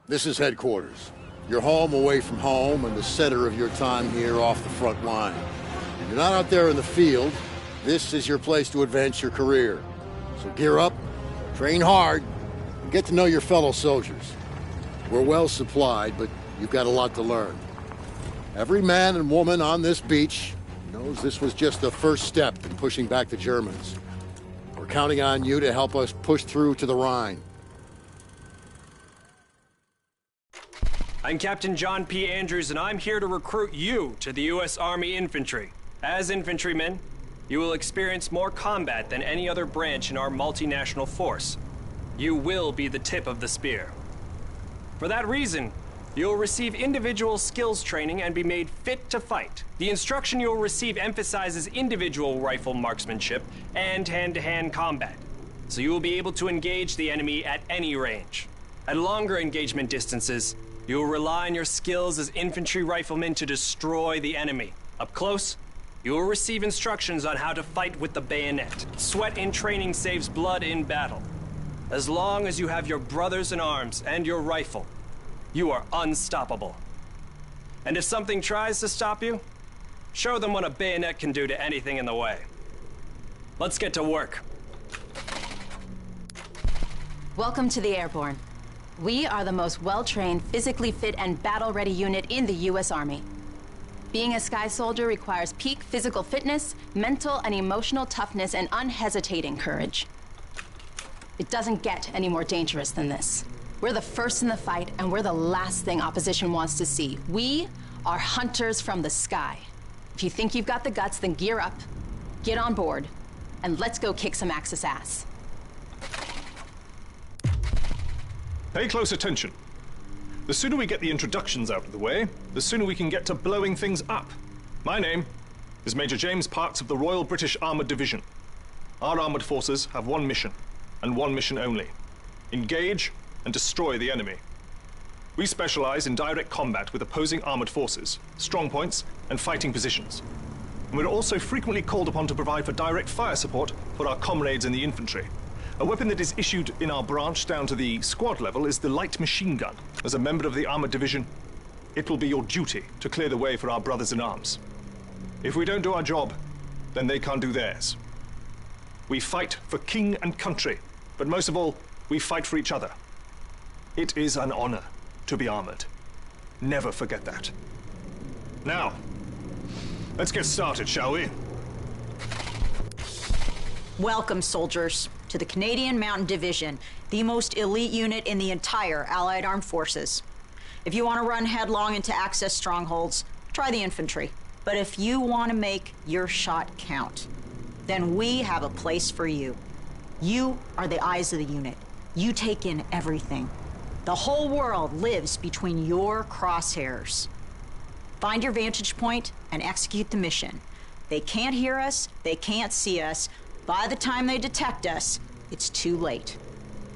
This is headquarters. Your home away from home and the center of your time here off the front line. You're not out there in the field. This is your place to advance your career. So gear up, train hard, and get to know your fellow soldiers. We're well supplied, but you've got a lot to learn. Every man and woman on this beach knows this was just the first step in pushing back the Germans. We're counting on you to help us push through to the Rhine. I'm Captain John P. Andrews, and I'm here to recruit you to the U.S. Army Infantry. As infantrymen, you will experience more combat than any other branch in our multinational force. You will be the tip of the spear. For that reason, you'll receive individual skills training and be made fit to fight. The instruction you'll receive emphasizes individual rifle marksmanship and hand-to-hand combat, so you will be able to engage the enemy at any range. At longer engagement distances, you will rely on your skills as infantry riflemen to destroy the enemy. Up close, you will receive instructions on how to fight with the bayonet. Sweat in training saves blood in battle. As long as you have your brothers in arms and your rifle, you are unstoppable. And if something tries to stop you, show them what a bayonet can do to anything in the way. Let's get to work. Welcome to the Airborne. We are the most well-trained, physically fit, and battle-ready unit in the U.S. Army. Being a Sky Soldier requires peak physical fitness, mental and emotional toughness, and unhesitating courage. It doesn't get any more dangerous than this. We're the first in the fight, and we're the last thing opposition wants to see. We are hunters from the sky. If you think you've got the guts, then gear up, get on board, and let's go kick some Axis ass. Pay close attention. The sooner we get the introductions out of the way, the sooner we can get to blowing things up. My name is Major James Parks of the Royal British Armoured Division. Our armoured forces have one mission, and one mission only. Engage and destroy the enemy. We specialize in direct combat with opposing armoured forces, strong points, and fighting positions. And we're also frequently called upon to provide for direct fire support for our comrades in the infantry. A weapon that is issued in our branch down to the squad level is the light machine gun. As a member of the armored division, it will be your duty to clear the way for our brothers in arms. If we don't do our job, then they can't do theirs. We fight for king and country, but most of all, we fight for each other. It is an honor to be armored. Never forget that. Now, let's get started, shall we? Welcome, soldiers, to the Canadian Mountain Division, the most elite unit in the entire Allied Armed Forces. If you want to run headlong into Axis strongholds, try the infantry. But if you want to make your shot count, then we have a place for you. You are the eyes of the unit. You take in everything. The whole world lives between your crosshairs. Find your vantage point and execute the mission. They can't hear us, they can't see us. By the time they detect us, it's too late.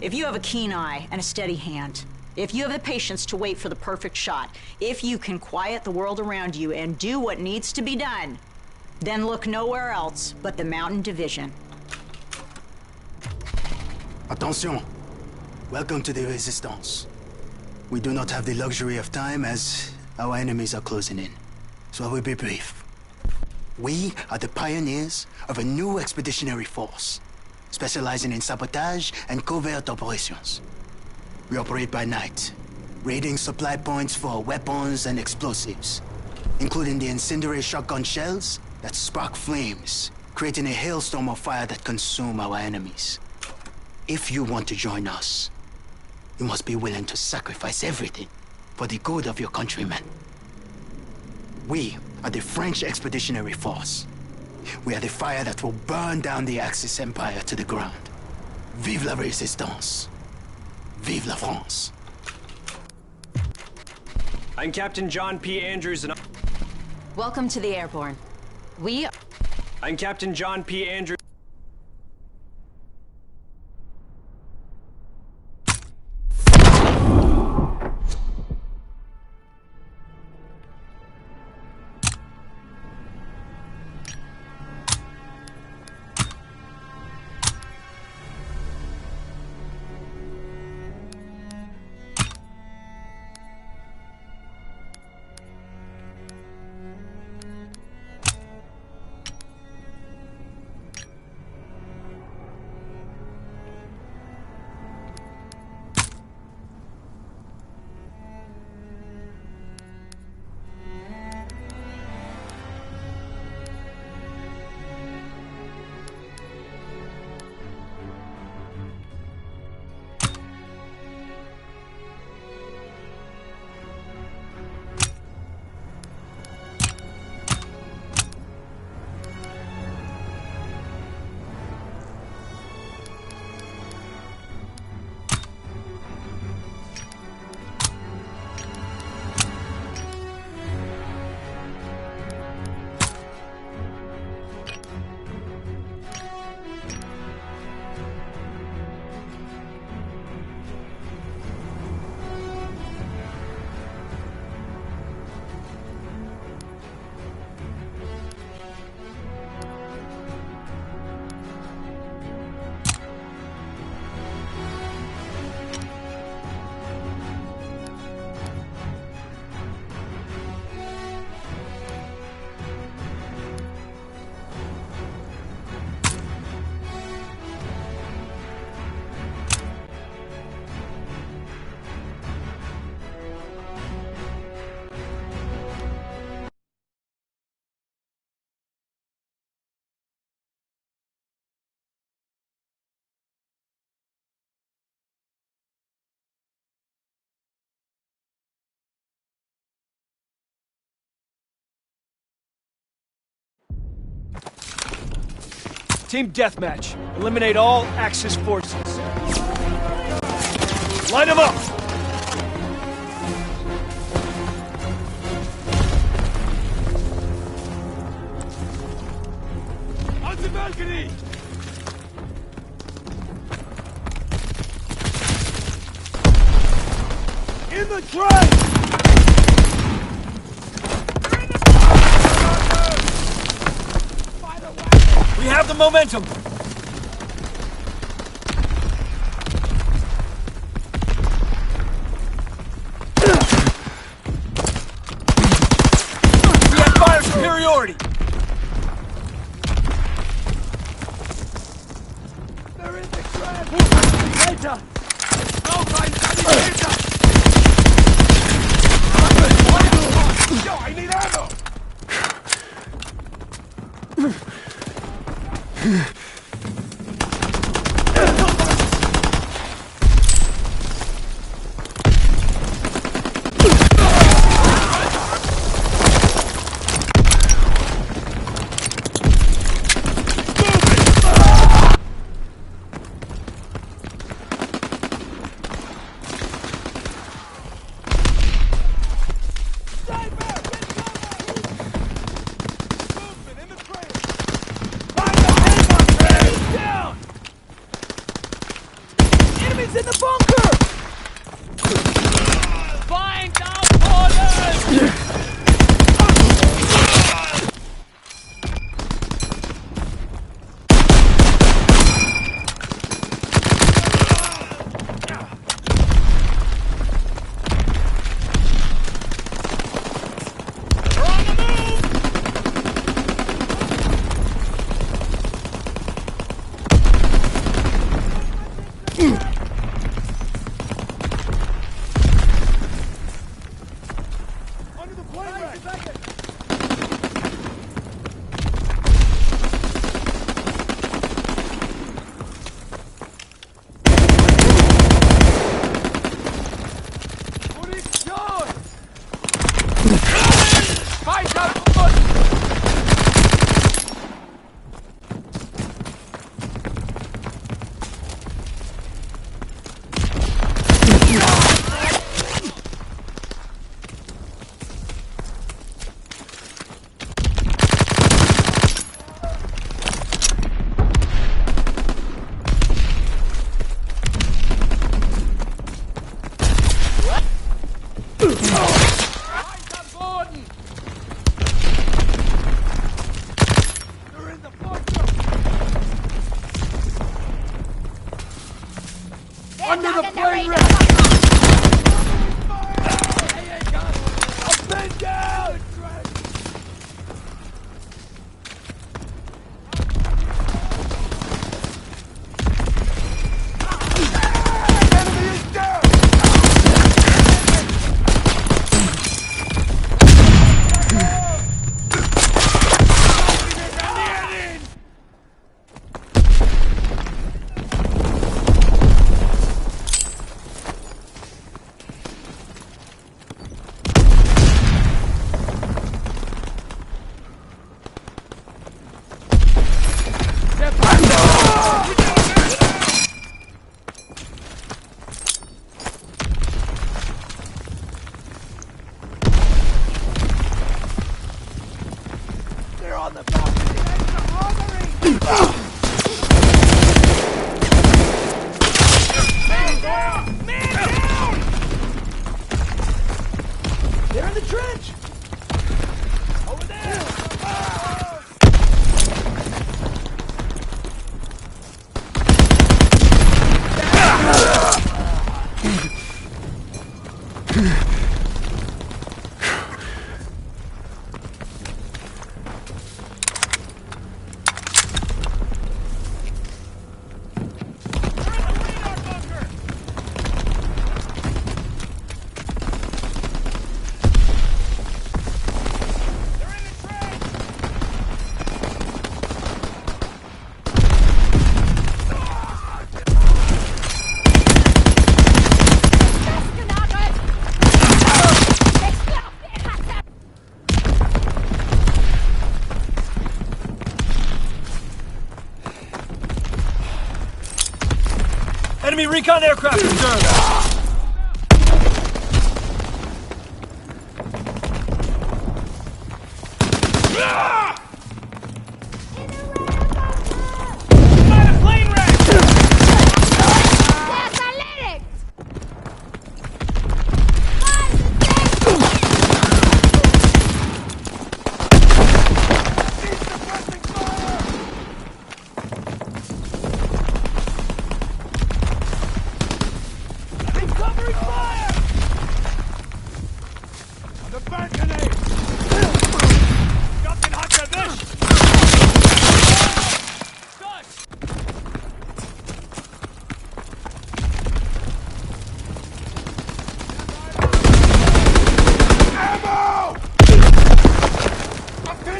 If you have a keen eye and a steady hand, if you have the patience to wait for the perfect shot, if you can quiet the world around you and do what needs to be done, then look nowhere else but the Mountain Division. Attention! Welcome to the Resistance. We do not have the luxury of time as our enemies are closing in, so I will be brief. We are the pioneers of a new expeditionary force, specializing in sabotage and covert operations. We operate by night, raiding supply points for weapons and explosives, including the incendiary shotgun shells that spark flames, creating a hailstorm of fire that consume our enemies. If you want to join us, you must be willing to sacrifice everything for the good of your countrymen. We are the French Expeditionary Force. We are the fire that will burn down the Axis Empire to the ground. Vive la Résistance. Vive la France. I'm Captain John P. Andrews, and Welcome to the Airborne. I'm Captain John P. Andrews. Team deathmatch. Eliminate all Axis forces. Line them up! On the balcony! In the trench! We have the momentum! We have fire superiority! They're in the trench! Delta! No, guys! Yo, I need ammo! Enemies in the bunker! Find our orders! Under the plane wreck! I've been down! Enemy is down! They're on the balcony! Man down! Man down! They're in the trench! Over there! Enemy recon aircraft observed!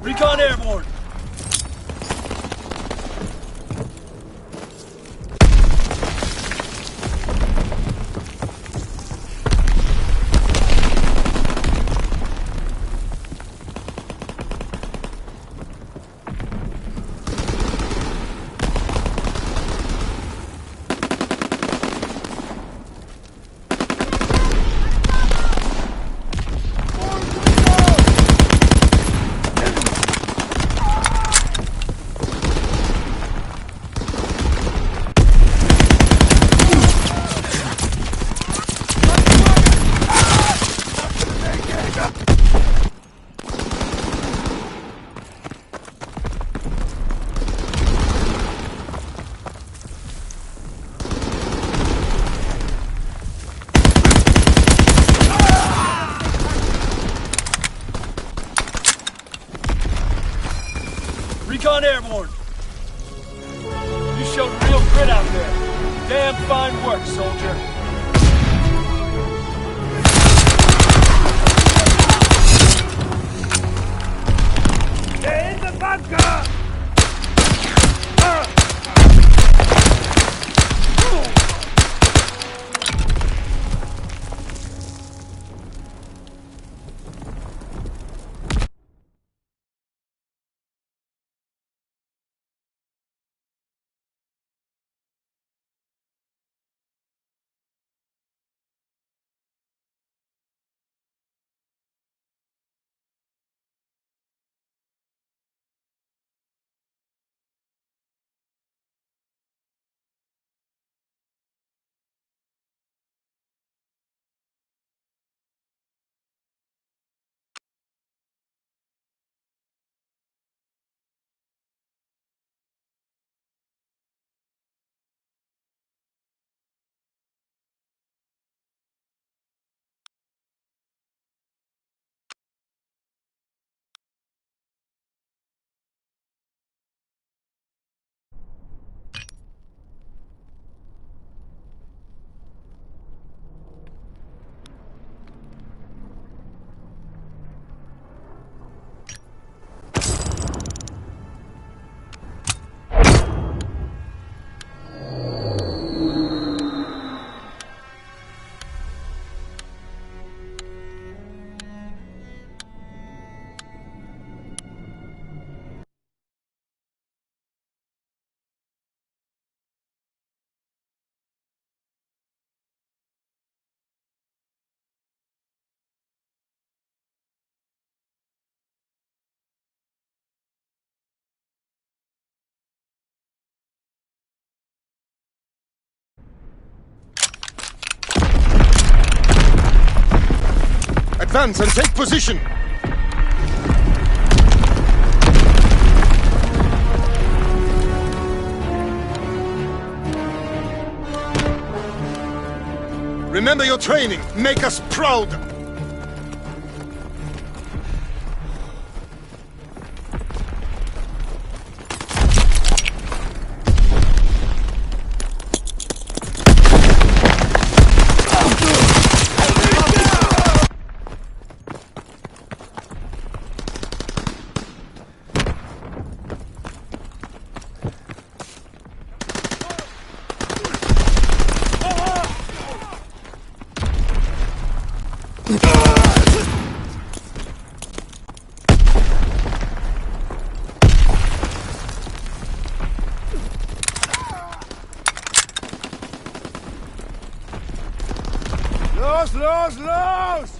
Recon airborne! Recon airborne! You showed real grit out there. Damn fine work, soldier. They're in the bunker! Advance and take position! Remember your training. Make us proud! Los, los, los!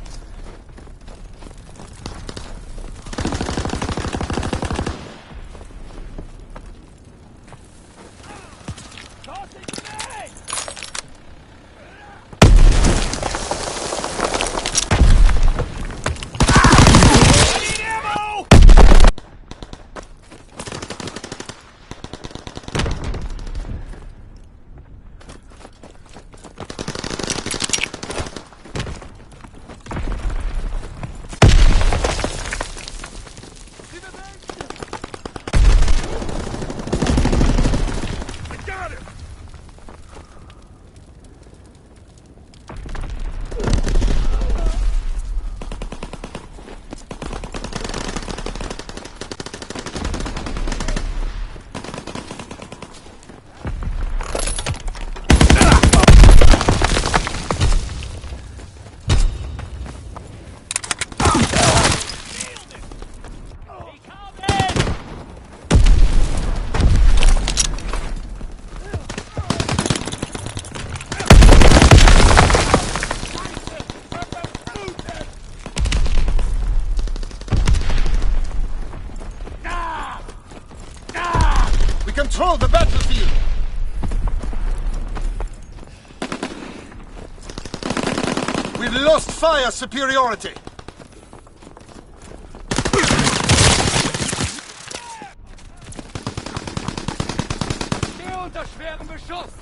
Control the battlefield! We've lost fire superiority! Steh unter schwerem Beschuss!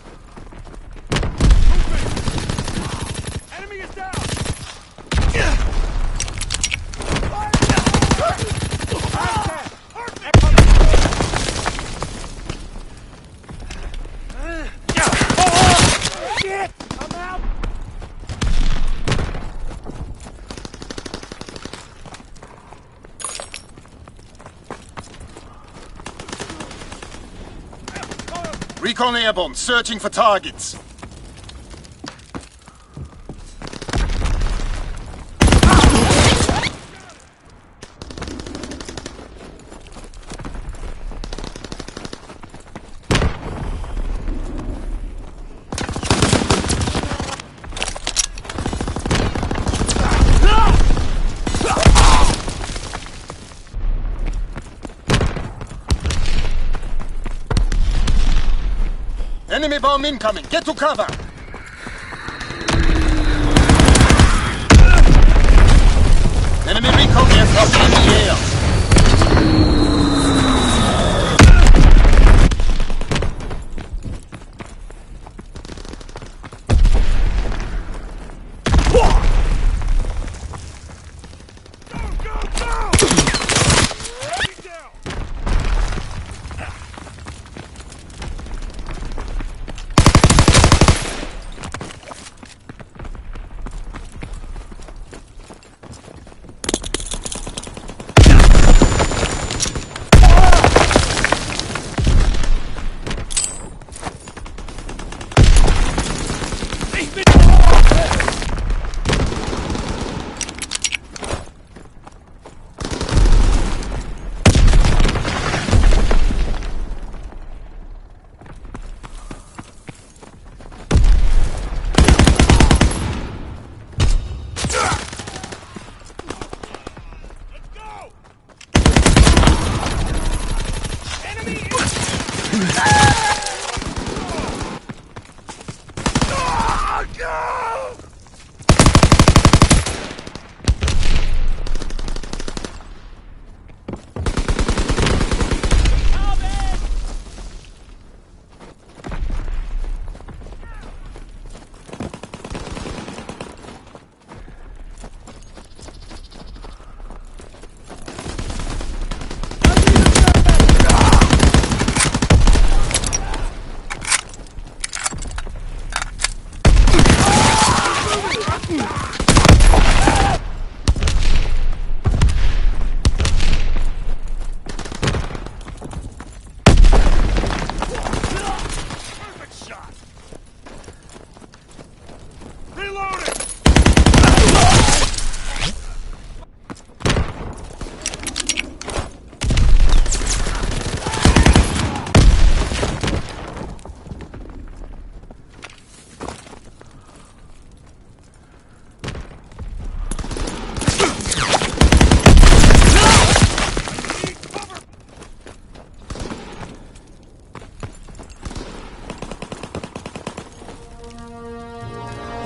Enemy is down! Recon airborne, searching for targets. Enemy bomb incoming! Get to cover! Enemy recon aircraft in the air!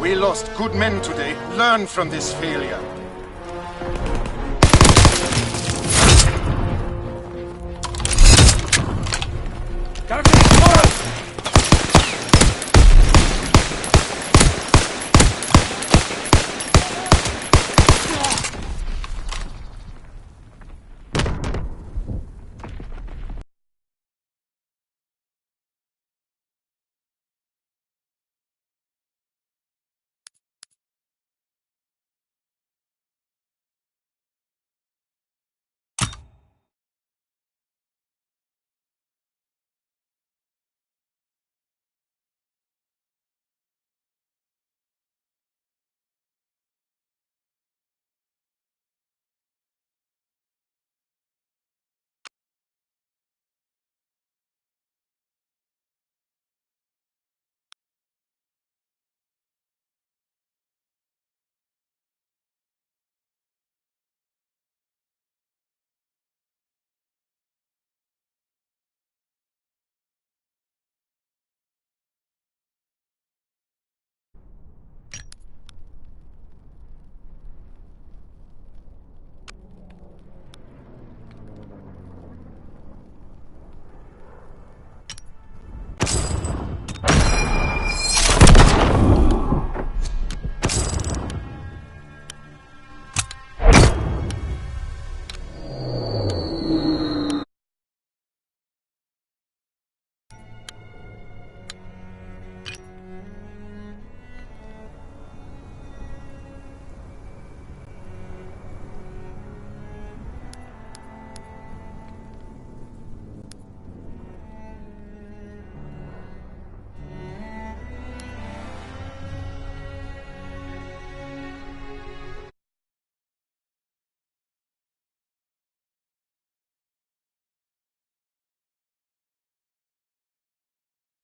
We lost good men today. Learn from this failure. Gotta